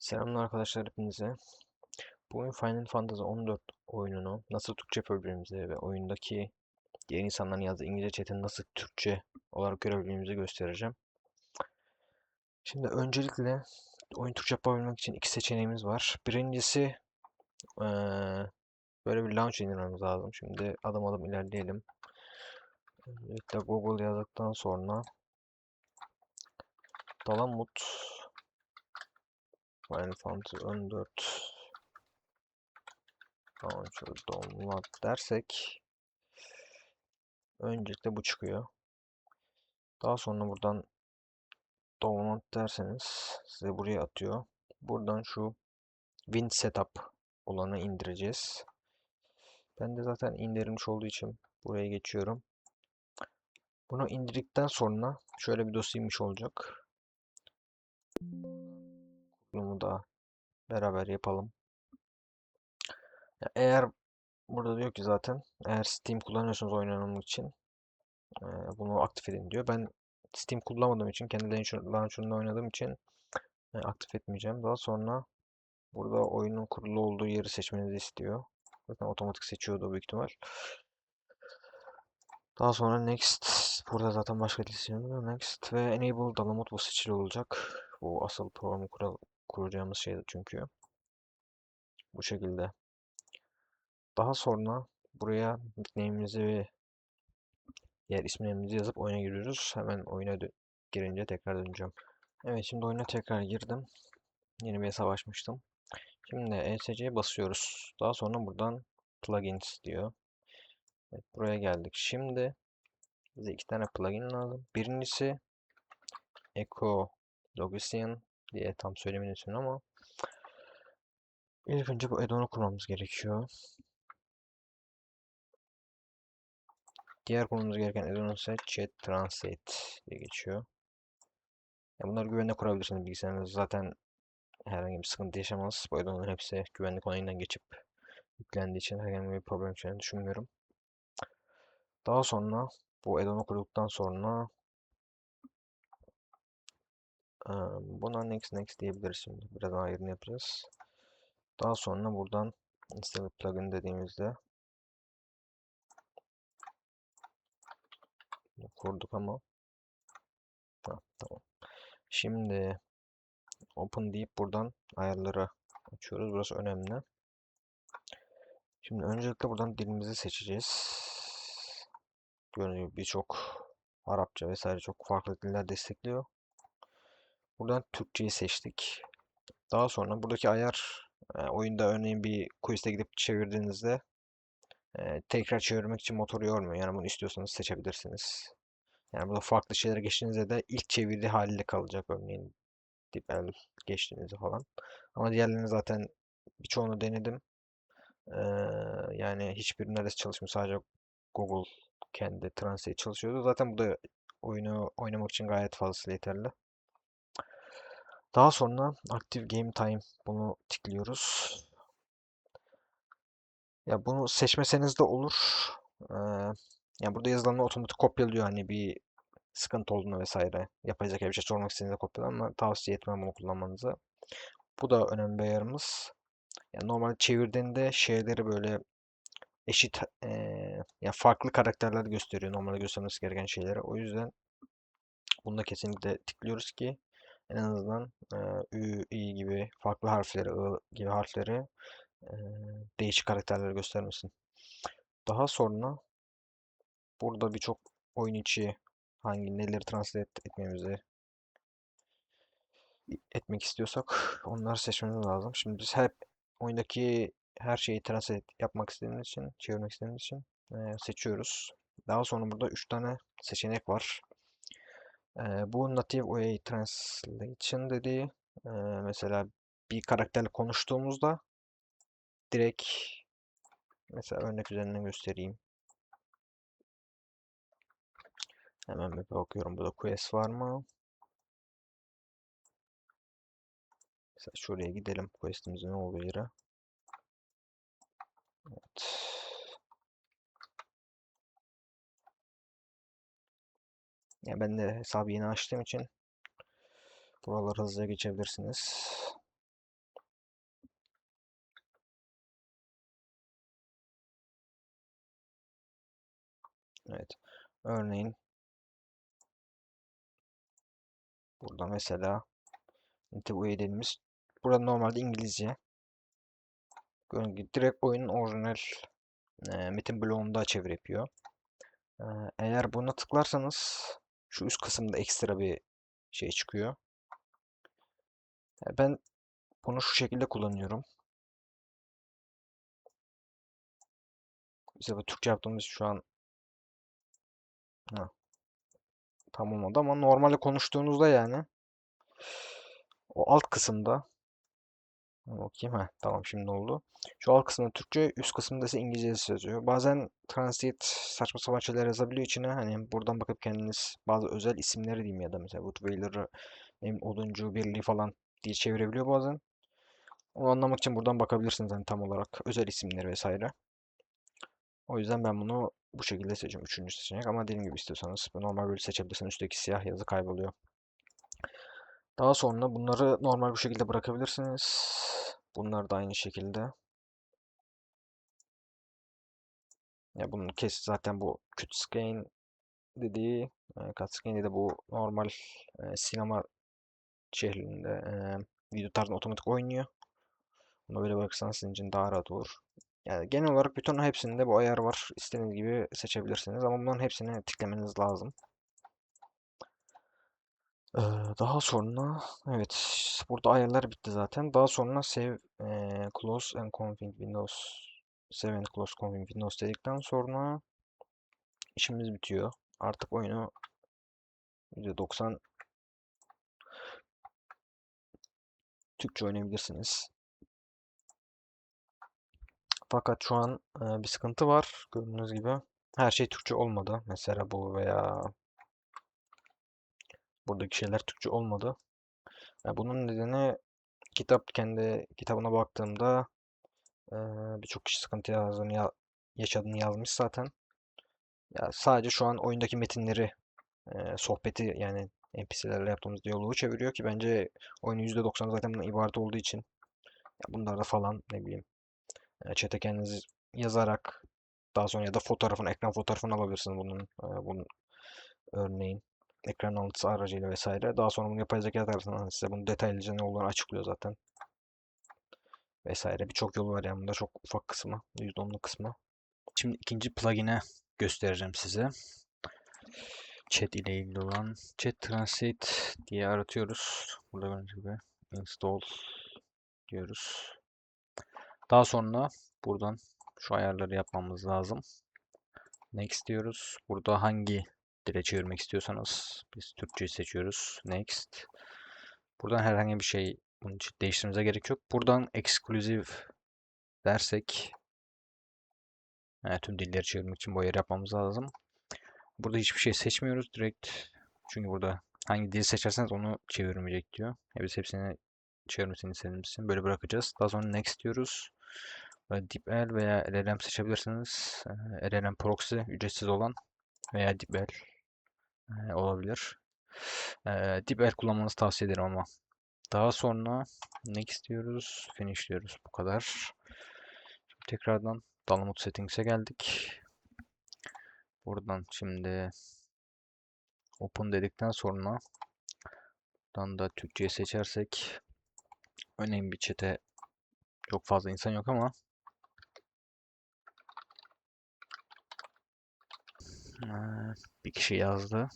Selamlar arkadaşlar hepinize. Bugün Final Fantasy 14 oyununu nasıl Türkçe yapabileceğimizi ve oyundaki diğer insanların yazdığı İngilizce chatini nasıl Türkçe olarak görebileceğimizi göstereceğim. Şimdi öncelikle oyun Türkçe yapabilmek için iki seçeneğimiz var. Birincisi böyle bir launch indirmemiz lazım. Şimdi adım adım ilerleyelim. Öncelikle Google yazdıktan sonra Dalamut Final Fantasy 14 Launcher Download dersek öncelikle bu çıkıyor. Daha sonra buradan download derseniz size buraya atıyor. Buradan şu Win Setup olanı indireceğiz. Ben de zaten indirilmiş olduğu için buraya geçiyorum. Bunu indirdikten sonra şöyle bir dosyaymış olacak. Bunu da beraber yapalım. Eğer burada diyor ki zaten eğer Steam kullanıyorsanız oynamak için e, bunu aktif edin diyor. Ben Steam kullanmadığım için kendi launcher'ında oynadığım için aktif etmeyeceğim. Daha sonra burada oyunun kurulu olduğu yeri seçmenizi istiyor. Zaten otomatik seçiyordu büyük ihtimal. Daha sonra next. Burada zaten başka dil seçeneği next ve enable download bu seçili olacak. Bu asıl programı kuracağımız şey çünkü. Bu şekilde. Daha sonra buraya nickname'imizi ve diğer isimlerimizi yazıp oyuna giriyoruz. Hemen oyuna girince tekrar döneceğim. Evet, şimdi oyuna tekrar girdim. Yeni bir hesap açmıştım. Şimdi ESC'ye basıyoruz. Daha sonra buradan plugins diyor. Evet, buraya geldik. Şimdi bize iki tane plugin lazım. Birincisi Echo Logician diye tam söylemeyi düşünüyorum ama ilk önce bu add-on'u kurmamız gerekiyor. Diğer kurmamız gereken add-on ise Chat Translate diye geçiyor. Bunları güvenle kurabilirsiniz bilgisayarınızda. Zaten herhangi bir sıkıntı yaşamaz. Bu add-on'ların hepsi güvenlik onayından geçip yüklendiği için herhangi bir problem çıkacağını düşünmüyorum. Daha sonra bu add-on'u kurduktan sonra buna next diyebiliriz şimdi. Birazdan ayrını yapacağız. Daha sonra buradan install plugin dediğimizde kurduk ama tamam. Şimdi open deyip buradan ayarları açıyoruz. Burası önemli. Şimdi öncelikle buradan dilimizi seçeceğiz. Gördüğünüz gibi birçok Arapça vesaire çok farklı diller destekliyor. Buradan Türkçeyi seçtik. Daha sonra buradaki ayar oyunda örneğin bir quiz'e gidip çevirdiğinizde tekrar çevirmek için motoru yormuyor. Yani bunu istiyorsanız seçebilirsiniz. Yani burada farklı şeylere geçtiğinizde de ilk çevirdiği haliyle kalacak örneğin DeepL geçtiğinizde falan. Ama diğerlerini zaten birçoğunu denedim. Ee, Yani hiçbir neresi çalışmıyor. Sadece Google kendi Translate çalışıyordu. Zaten bu da oyunu oynamak için gayet fazlasıyla yeterli. Daha sonra Active Game Time bunu tıklıyoruz. Ya bunu seçmeseniz de olur. Ee, Yani burada yazılanları otomatik kopyalıyor hani bir sıkıntı olduğunda vesaire. Yapay zeka bir şey sormak istediğinizde kopyalar ama tavsiye etmem bunu kullanmanızı. Bu da önemli bir ayarımız. Yani normal çevirdiğinde şeyleri böyle eşit ya farklı karakterler gösteriyor normalde göstermesi gereken şeyleri. O yüzden bunu da kesinlikle tıklıyoruz ki en azından Ü, İ gibi farklı harfleri, I gibi harfleri e, değişik karakterleri göstermesin. Daha sonra burada birçok oyun içi neleri translate etmek istiyorsak onları seçmemiz lazım. Şimdi biz hep oyundaki her şeyi translate yapmak istediğimiz için, çevirmek istediğimiz için seçiyoruz. Daha sonra burada 3 tane seçenek var. Bu Native OA Translation dediği mesela bir karakterle konuştuğumuzda direkt mesela örnek üzerinden göstereyim. Hemen bir bakıyorum burada quest var mı? Mesela şuraya gidelim quest'imizin olduğu yere. Evet. Ya ben de hesabı yeni açtığım için buraları hızlıca geçebilirsiniz. Evet. Örneğin burada mesela bu dediğimiz burada normalde İngilizce. Direkt oyunun orijinal metin bloğunda çeviri yapıyor. Eğer buna tıklarsanız şu üst kısımda ekstra bir şey çıkıyor. Ben bunu şu şekilde kullanıyorum. Mesela bu Türkçe yaptığımız şu an ha, tam olmadı ama normalde konuştuğunuzda yani o alt kısımda bakayım tamam şimdi oldu. Şu alt kısımda Türkçe, üst kısımda ise İngilizce yazıyor. Bazen Translate saçma sapan şeyler yazabiliyor içine. Hani buradan bakıp kendiniz bazı özel isimleri diyeyim ya da mesela Rottweiler'ı oduncu birliği falan diye çevirebiliyor bazen. Onu anlamak için buradan bakabilirsiniz hani tam olarak özel isimleri vesaire. O yüzden ben bunu bu şekilde seçiyorum. Üçüncü seçenek ama dediğim gibi istiyorsanız normal böyle seçebilirsiniz. Üstteki siyah yazı kayboluyor. Daha sonra bunları normal bu şekilde bırakabilirsiniz. Bunlar da aynı şekilde. Ya bunun kes zaten bu cutscene dediği cutscene de bu normal sinema şehrinde video tarzında otomatik oynuyor. Bunu böyle bırakırsanız sizin için daha rahat olur. Yani genel olarak bütün hepsinde bu ayar var. İstediğiniz gibi seçebilirsiniz ama bunların hepsini tıklamamız lazım. Ee, Daha sonra evet burada ayarlar bitti zaten. Daha sonra save close and config Windows save and close config Windows dedikten sonra işimiz bitiyor. Artık oyunu %90 Türkçe oynayabilirsiniz. Fakat şu an bir sıkıntı var. Gördüğünüz gibi her şey Türkçe olmadı. Mesela bu veya buradaki şeyler Türkçe olmadı. Bunun nedeni kitap kendi kitabına baktığımda e, birçok kişi sıkıntı yaşadığını yazmış zaten. Ya sadece şu an oyundaki metinleri, sohbeti yani NPC'lerle yaptığımız diyaloğu çeviriyor ki bence oyunun %90'ı zaten bundan ibaret olduğu için ya bunlarda falan ne bileyim chat'e kendiniz yazarak daha sonra ya da fotoğrafını, ekran fotoğrafını alabilirsiniz bunun örneğin ekran alıntısı aracıyla vesaire. Daha sonra bunu yapay zeka tarafından size bunu detaylıca ne olduğunu açıklıyor zaten vesaire. Birçok yolu var yani bunda çok ufak kısmı, %10'luk kısmı. Şimdi ikinci plugin'e göstereceğim size. Chat ile ilgili olan Chat Translate diye aratıyoruz. Burada gördüğünüz gibi install diyoruz. Daha sonra buradan şu ayarları yapmamız lazım. Next diyoruz. Burada hangi dile çevirmek istiyorsanız biz Türkçeyi seçiyoruz. Next. Buradan herhangi bir şey bunun için değiştirmemize gerek yok. Buradan exclusive dersek tüm dilleri çevirmek için bu ayarı yapmamız lazım. Burada hiçbir şey seçmiyoruz direkt. Çünkü burada hangi dili seçerseniz onu çevirmeyecek diyor. Biz hepsini çevirmesini istediğimiz için böyle bırakacağız. Daha sonra next diyoruz. Böyle DeepL veya LLM seçebilirsiniz. LLM proxy ücretsiz olan veya DeepL olabilir. DeepL kullanmanızı tavsiye ederim ama. Daha sonra next diyoruz. Finish diyoruz. Bu kadar. Şimdi tekrardan download settings'e geldik. Buradan şimdi open dedikten sonra buradan da Türkçe'yi seçersek örneğin bir chat'e çok fazla insan yok ama bir kişi yazdı.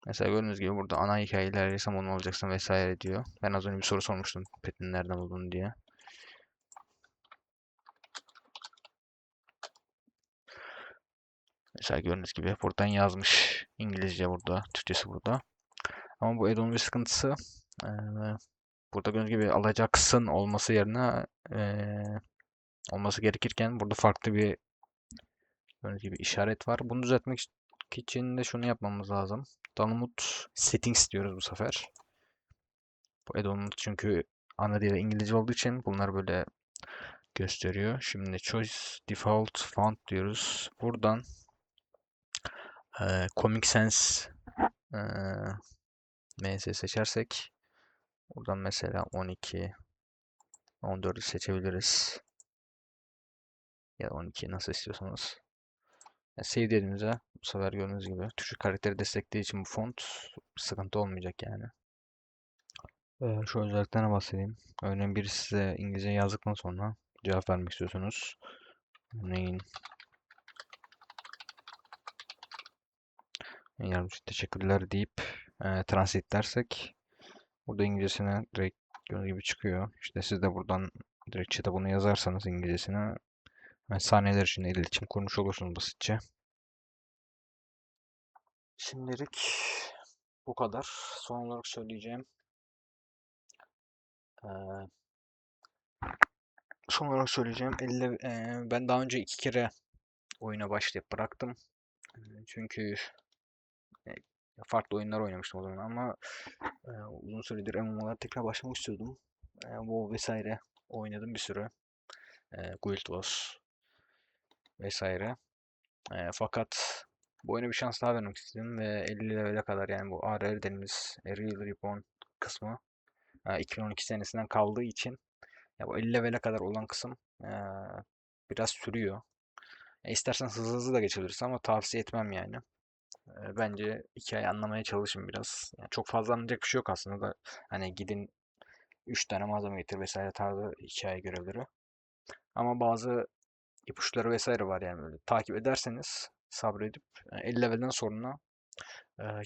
Mesela gördüğünüz gibi burada ana hikayeler yaşam onu olacaksın vesaire diyor. Ben az önce bir soru sormuştum petini nereden buldun diye. Mesela gördüğünüz gibi buradan yazmış. İngilizce burada, Türkçesi burada. Ama bu add-on bir sıkıntısı. Eee, Burada gördüğünüz gibi alacaksın olması yerine olması gerekirken burada farklı bir gördüğünüz gibi işaret var. Bunu düzeltmek için de şunu yapmamız lazım. Download settings diyoruz bu sefer. Bu add-on çünkü ana dili İngilizce olduğu için bunlar böyle gösteriyor. Şimdi choice default font diyoruz. Buradan Comic Sans MS seçersek buradan mesela 12 14'ü seçebiliriz. Ya da 12 nasıl istiyorsanız. Save dediğimizde bu sefer gördüğünüz gibi Türkçe karakteri desteklediği için bu font sıkıntı olmayacak yani. Şu özelliklerine bahsedeyim. Örneğin birisi size İngilizce yazdıktan sonra cevap vermek istiyorsunuz. Örneğin yardım için teşekkürler deyip translate dersek burada İngilizcesine direkt gördüğünüz gibi çıkıyor. İşte siz de buradan direkt chat'e bunu yazarsanız İngilizcesine saniyeler içinde iletişim kurmuş olursunuz basitçe. Şimdilik bu kadar. Son olarak söyleyeceğim. Eee, Son olarak söyleyeceğim. Ben daha önce 2 kere oyuna başlayıp bıraktım. Çünkü e, farklı oyunlar oynamıştım o zaman ama uzun süredir MMO'lara tekrar başlamak istiyordum. WoW vesaire oynadım bir süre. Guild Wars vesaire. Fakat bu oyuna bir şans daha vermek istedim ve 50 level'e kadar yani bu ARR dediğimiz Real Reborn kısmı 2012 senesinden kaldığı için ya bu 50 level'e kadar olan kısım biraz sürüyor. İsterseniz hızlı hızlı da geçebiliriz ama tavsiye etmem yani. Bence hikayeyi anlamaya çalışın biraz. Yani çok fazla anlayacak bir şey yok aslında da hani gidin 3 tane malzeme getir vesaire tarzı hikaye görevleri. Ama bazı ipuçları vesaire var yani böyle takip ederseniz sabredip 50 level'den sonra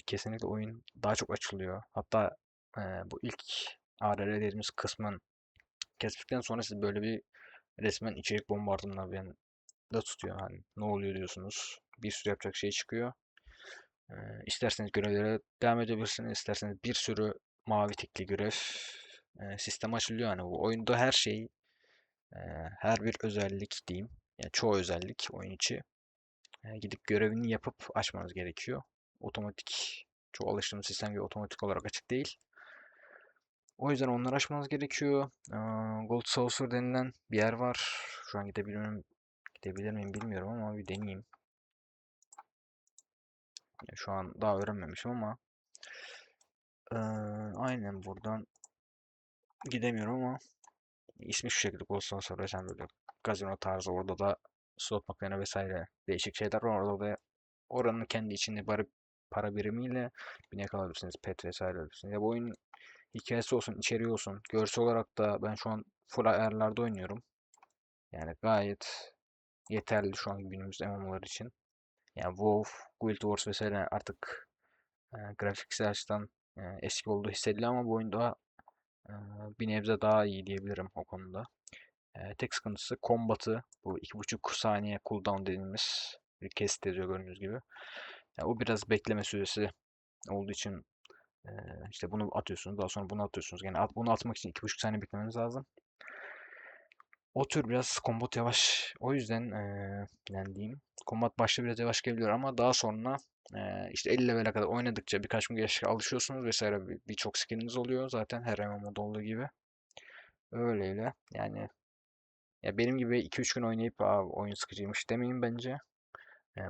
kesinlikle oyun daha çok açılıyor. Hatta bu ilk ARR dediğimiz kısmın kestikten sonra siz böyle bir resmen içerik bombardımanı yani da tutuyor. Hani ne oluyor diyorsunuz. Bir sürü yapacak şey çıkıyor. Ee, isterseniz görevlere devam edebilirsiniz. İsterseniz bir sürü mavi tikli görev sistemi açılıyor. Hani bu oyunda her şey, e, her bir özellik diyeyim. Yani çoğu özellik oyun içi. Gidip görevini yapıp açmanız gerekiyor. Otomatik, çoğu alıştığımız sistem gibi otomatik olarak açık değil. O yüzden onları açmanız gerekiyor. Gold Saucer denilen bir yer var. Şu an gidebilir miyim bilmiyorum ama bir deneyeyim. Şu an daha öğrenmemişim ama eee, aynen buradan gidemiyorum ama ismi şu şekilde Gold sonra sen böyle gazino tarzı orada da slot makine vesaire değişik şeyler var. Orada da oranın kendi içinde para birimiyle binek alabilirsiniz. Pet vesaire alabilirsiniz. Ya bu oyun hikayesi olsun, içeriği olsun. Görsel olarak da ben şu an full ayarlarda oynuyorum. Yani gayet yeterli şu an günümüz MMO'lar için. Yani WoW, Guild Wars vesaire artık grafiksel açıdan eski olduğu hissediliyor ama bu oyun daha e, bir nebze daha iyi diyebilirim o konuda. Tek sıkıntısı kombatı. Bu 2,5 saniye cooldown dediğimiz bir kesit yazıyor gördüğünüz gibi. Yani o biraz bekleme süresi olduğu için e, işte bunu atıyorsunuz daha sonra bunu atıyorsunuz. Yani bunu atmak için 2,5 saniye beklemeniz lazım. O tür biraz kombat yavaş. O yüzden yani diyeyim. Kombat başta biraz yavaş gelebiliyor ama daha sonra işte 50 level'e kadar oynadıkça birkaç gün geçtikçe alışıyorsunuz vesaire birçok skilliniz oluyor zaten her MMO'da olduğu gibi. Öyleyle yani ya benim gibi 2-3 gün oynayıp oyun sıkıcıymış demeyin bence.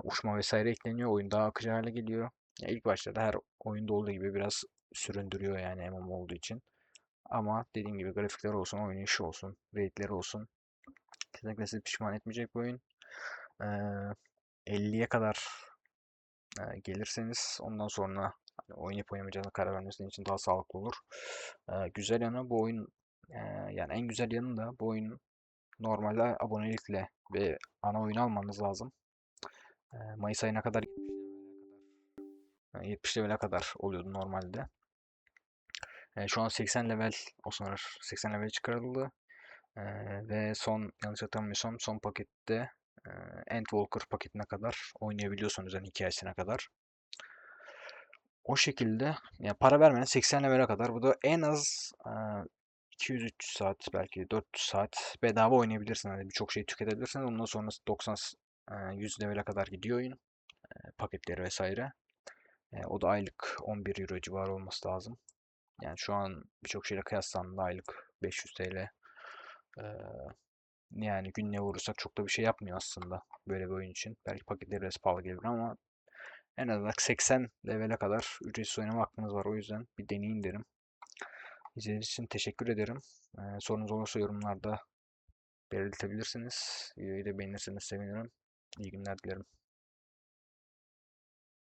Uçma vesaire ekleniyor. Oyun daha akıcı hale geliyor. Ya ilk başta da her oyunda olduğu gibi biraz süründürüyor yani MMO olduğu için. Ama dediğim gibi grafikler olsun, oynayışı olsun, raidleri olsun. Kesinlikle sizi pişman etmeyecek bir oyun. Ee, 50'ye kadar gelirseniz ondan sonra hani oynayıp oynamayacağına karar vermesi için daha sağlıklı olur. Güzel yanı bu oyun yani en güzel yanı da bu oyun normalde abonelikle ve ana oyunu almanız lazım. Mayıs ayına kadar 70 level'e kadar oluyordu normalde. Şu an 80 level o sınır 80 level çıkarıldı. Ve son yanlış hatırlamıyorsam son pakette e, Endwalker paketine kadar oynayabiliyorsunuz yani hikayesine kadar. O şekilde ya para vermeden 80 level'e kadar bu da en az 200-300 saat belki 400 saat bedava oynayabilirsiniz. Yani birçok şey tüketebilirsiniz. Ondan sonra 90 100 level'e kadar gidiyor oyun. Paketleri vesaire. O da aylık 11 euro civarı olması lazım. Yani şu an birçok şeyle kıyaslandığında aylık 500 TL. Ee, Yani günlüğe vurursak çok da bir şey yapmıyor aslında böyle bir oyun için. Belki paketleri biraz pahalı gelir ama en azından 80 level'e kadar ücretsiz oynama hakkınız var. O yüzden bir deneyin derim. İzlediğiniz için teşekkür ederim. Sorunuz olursa yorumlarda belirtebilirsiniz. Videoyu da beğenirseniz sevinirim. İyi günler dilerim.